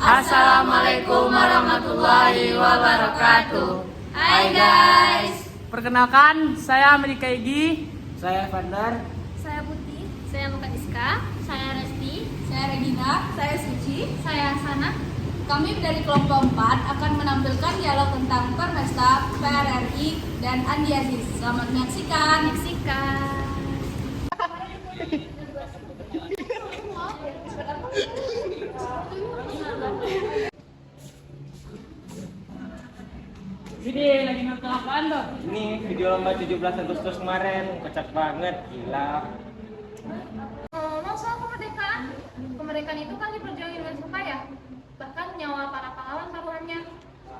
Assalamualaikum warahmatullahi wabarakatuh. Hai guys. Perkenalkan, saya Amerika Egi. Saya Vandar. Saya Putih. Saya Mukadiska. Saya Resti. Saya Regina. Saya Suci. Saya Sana. Kami dari kelompok 4 akan menampilkan dialog tentang Permesta, PRRI, dan Andi Aziz. Selamat menyaksikan. Jadi lagi nonton apaan tuh? Ini video lomba 17 Agustus kemarin, kocak banget, gila. Ngomong soal kemerdekaan, kemerdekaan itu kan diperjuangin oleh siapa ya? Bahkan nyawa para pahlawan taruhannya.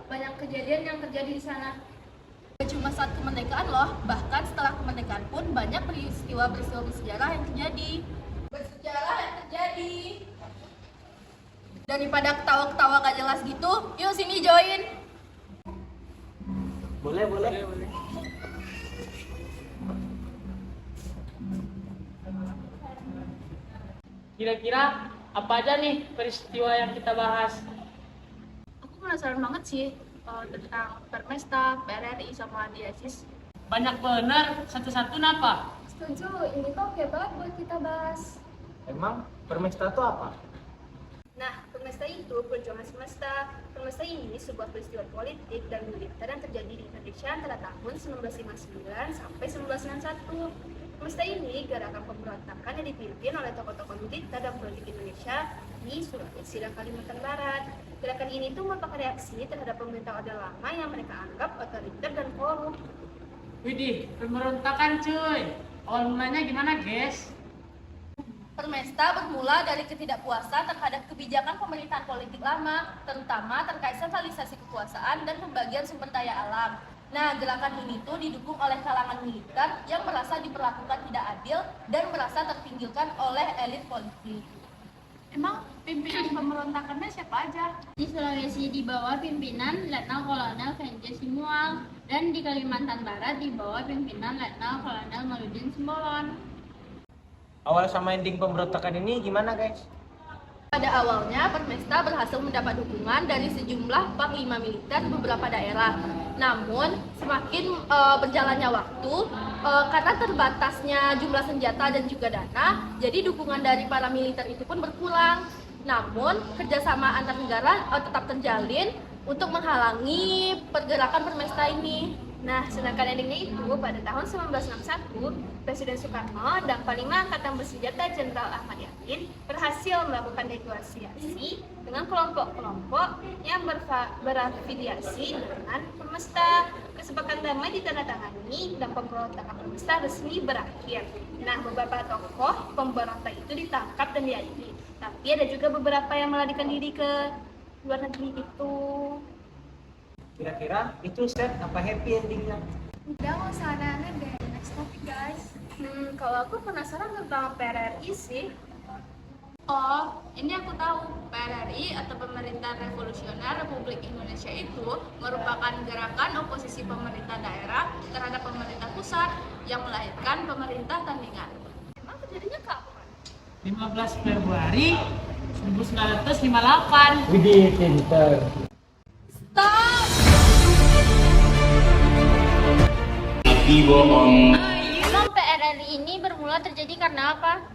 Banyak kejadian yang terjadi di sana. Cuma saat kemerdekaan loh, bahkan setelah kemerdekaan pun banyak peristiwa-peristiwa bersejarah yang terjadi. Daripada ketawa-ketawa gak jelas gitu, yuk sini join. Boleh. Kira-kira apa aja nih peristiwa yang kita bahas? Aku penasaran banget sih tentang Permesta, PRRI, sama Andi Aziz. Banyak bener, satu-satu napa? Setuju, ini topik banget buat kita bahas. Emang Permesta itu apa? Nah, Permesta itu perjuangan semesta. Permesta ini sebuah peristiwa politik dan militer yang terjadi di Indonesia antara tahun 1959 sampai 1961. Permesta ini gerakan pemberontakan yang dipimpin oleh tokoh-tokoh militer dan politik Indonesia di Sulawesi dan Kalimantan Barat. Gerakan ini tuh merupakan reaksi terhadap pemerintah Orde Lama yang mereka anggap otoriter dan korup. Widih, pemberontakan cuy. Awal mulanya gimana guys? Permesta bermula dari ketidakpuasan terhadap kebijakan pemerintahan politik lama, terutama terkait sentralisasi kekuasaan dan pembagian sumber daya alam. Nah, gerakan ini tuh didukung oleh kalangan militer yang merasa diperlakukan tidak adil dan merasa terpinggirkan oleh elit politik. Emang pimpinan pemberontakannya siapa aja? Di Sulawesi di bawah pimpinan Letnan Kolonel Venje Simual dan di Kalimantan Barat di bawah pimpinan Letnan Kolonel Maludin Simbolon. Awal sama ending pemberontakan ini gimana guys? Pada awalnya, Permesta berhasil mendapat dukungan dari sejumlah panglima militer di beberapa daerah. Namun, semakin berjalannya waktu, karena terbatasnya jumlah senjata dan juga dana, jadi dukungan dari para militer itu pun berkurang. Namun, kerjasama antar negara tetap terjalin untuk menghalangi pergerakan Permesta ini. Nah, sedangkan endingnya itu pada tahun 1961, Presiden Soekarno dan Panglima Angkatan Bersenjata Jenderal Ahmad Yani berhasil melakukan negosiasi dengan kelompok-kelompok yang berafiliasi dengan Permesta. Kesepakatan damai ditandatangani dan pemberontakan Permesta resmi berakhir. Nah, beberapa tokoh pemberontak itu ditangkap dan diadili. Tapi ada juga beberapa yang melarikan diri ke luar negeri itu. Kira-kira itu set apa happy endingnya? Udah, nggak usah aneh-aneh deh. Next topic guys. Kalau aku penasaran tentang PRRI sih. Oh, ini aku tahu. PRRI atau Pemerintahan Revolusioner Republik Indonesia itu merupakan gerakan oposisi pemerintah daerah terhadap pemerintah pusat yang melahirkan pemerintah tandingan. Emang terjadinya kapan? 15 Februari 1958. Widih, pinter. Stop! Emang PRRI ini bermula terjadi karena apa?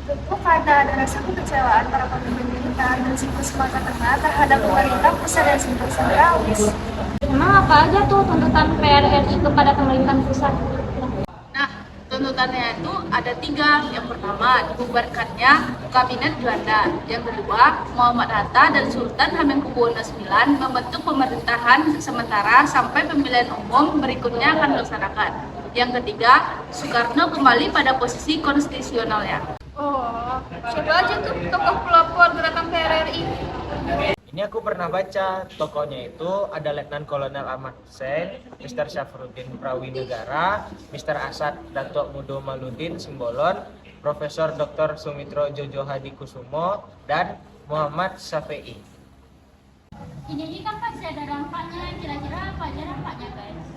Tentu karena ada rasa kekecewaan para pemimpin militer dan siklus tengah terhadap pemerintah pusat dan sentralis. Emang apa aja tuh tuntutan PRRI kepada pemerintahan pusat? Nah, tuntutannya itu ada 3. Yang pertama, dibubarkannya Kabinet Juanda. Yang kedua, Muhammad Hatta dan Sultan Hamengkubuwono IX membentuk pemerintahan sementara sampai pemilihan umum berikutnya akan dilaksanakan. Yang ketiga, Soekarno kembali pada posisi konstitusionalnya. Oh, siapa aja tuh tokoh pelopor gerakan PRRI? Ini aku pernah baca, tokohnya itu ada Letnan Kolonel Ahmad Hussein, Mr. Syafruddin Prawinegara, Mr. Asad Datuk Mudo Maludin Simbolon, Profesor Dr. Sumitro Jojo Hadi Kusumo, dan Muhammad Syafi'i. Ini kan pasti ada dampaknya, kira-kira apa aja dampaknya guys?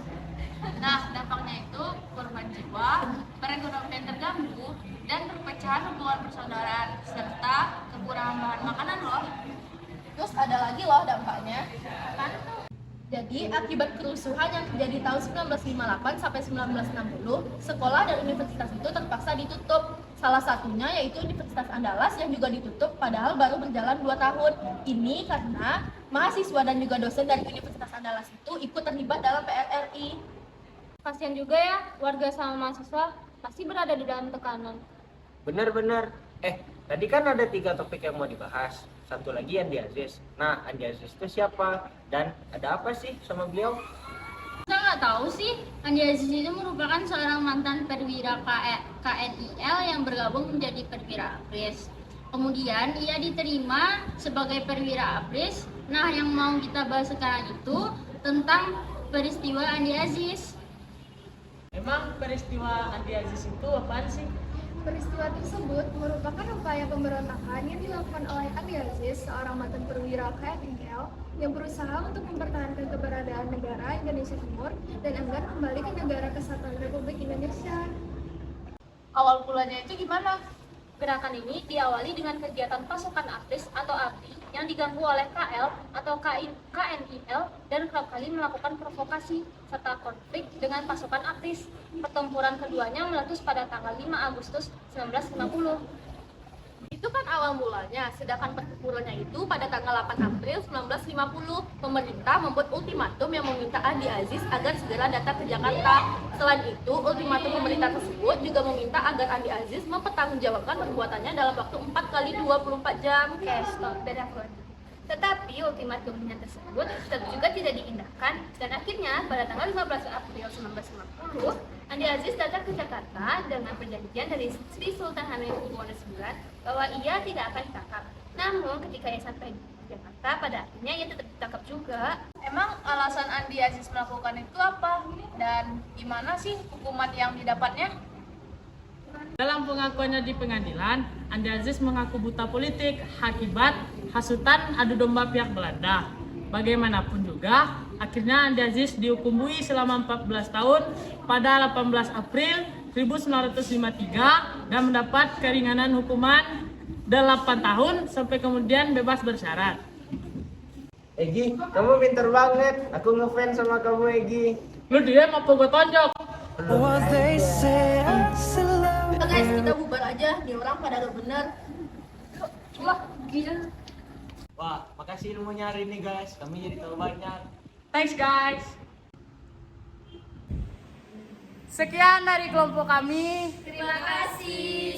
Nah, dampaknya itu korban jiwa, perekonomian terganggu, dan perpecahan hubungan persaudaraan, serta kekurangan bahan makanan loh. Terus ada lagi loh dampaknya. Jadi akibat kerusuhan yang terjadi tahun 1958 sampai 1960, sekolah dan universitas itu terpaksa ditutup. Salah satunya yaitu Universitas Andalas yang juga ditutup padahal baru berjalan 2 tahun. Ini karena mahasiswa dan juga dosen dari Universitas Andalas itu ikut terlibat dalam PRRI. Kasian juga ya, warga sama mahasiswa pasti berada di dalam tekanan. Benar-benar. Tadi kan ada 3 topik yang mau dibahas. Satu lagi Andi Aziz. Nah, Andi Aziz itu siapa? Dan ada apa sih sama beliau? Saya nggak tahu sih, Andi Aziz itu merupakan seorang mantan perwira KNIL yang bergabung menjadi perwira APRIS. Kemudian ia diterima sebagai perwira APRIS. Nah, yang mau kita bahas sekarang itu tentang peristiwa Andi Aziz. Emang peristiwa Andi Aziz itu apaan sih? Peristiwa tersebut merupakan upaya pemberontakan yang dilakukan oleh Andi Aziz, seorang mantan perwira KNIL yang berusaha untuk mempertahankan keberadaan negara Indonesia Timur dan enggan kembali ke negara kesatuan Republik Indonesia. Awal mulanya itu gimana? Gerakan ini diawali dengan kegiatan pasukan APRIS atau ABRI yang diganggu oleh KL atau KNIL dan kerap kali melakukan provokasi serta konflik dengan pasukan APRIS. Pertempuran keduanya meletus pada tanggal 5 Agustus 1950. Itu kan awal mulanya, sedangkan pertempurannya itu pada tanggal 8 April 1950. Pemerintah membuat ultimatum yang meminta Andi Aziz agar segera datang ke Jakarta. Selain itu, ultimatum pemerintah tersebut juga meminta agar Andi Aziz mempertanggungjawabkan perbuatannya dalam waktu 4 kali 24 jam. Oke, stop, dari aku lagi. Tetapi ultimatumnya tersebut tetap juga tidak diindahkan dan akhirnya pada tanggal 15 April 1950 Andi Aziz datang ke Jakarta dengan perjanjian dari Sri Sultan Hamengkubuwono IX bahwa ia tidak akan ditangkap. Namun ketika ia sampai di Jakarta pada akhirnya ia tetap ditangkap juga. Emang alasan Andi Aziz melakukan itu apa? Dan gimana sih hukuman yang didapatnya? Dalam pengakuannya di pengadilan, Andi Aziz mengaku buta politik akibat hasutan adu domba pihak Belanda. Bagaimanapun juga, akhirnya Andi Aziz dihukum bui selama 14 tahun pada 18 April 1953 dan mendapat keringanan hukuman 8 tahun sampai kemudian bebas bersyarat. Egi, kamu pinter banget. Aku ngefans sama kamu, Egi. Lu diem apa gue tonjok? Udah guys, kita bubar aja. Nih orang pada udah bener. Wah, gila. Wah, makasih ilmunya hari ini, guys. Kami jadi tahu banyak. Thanks guys. Sekian dari kelompok kami. Terima kasih.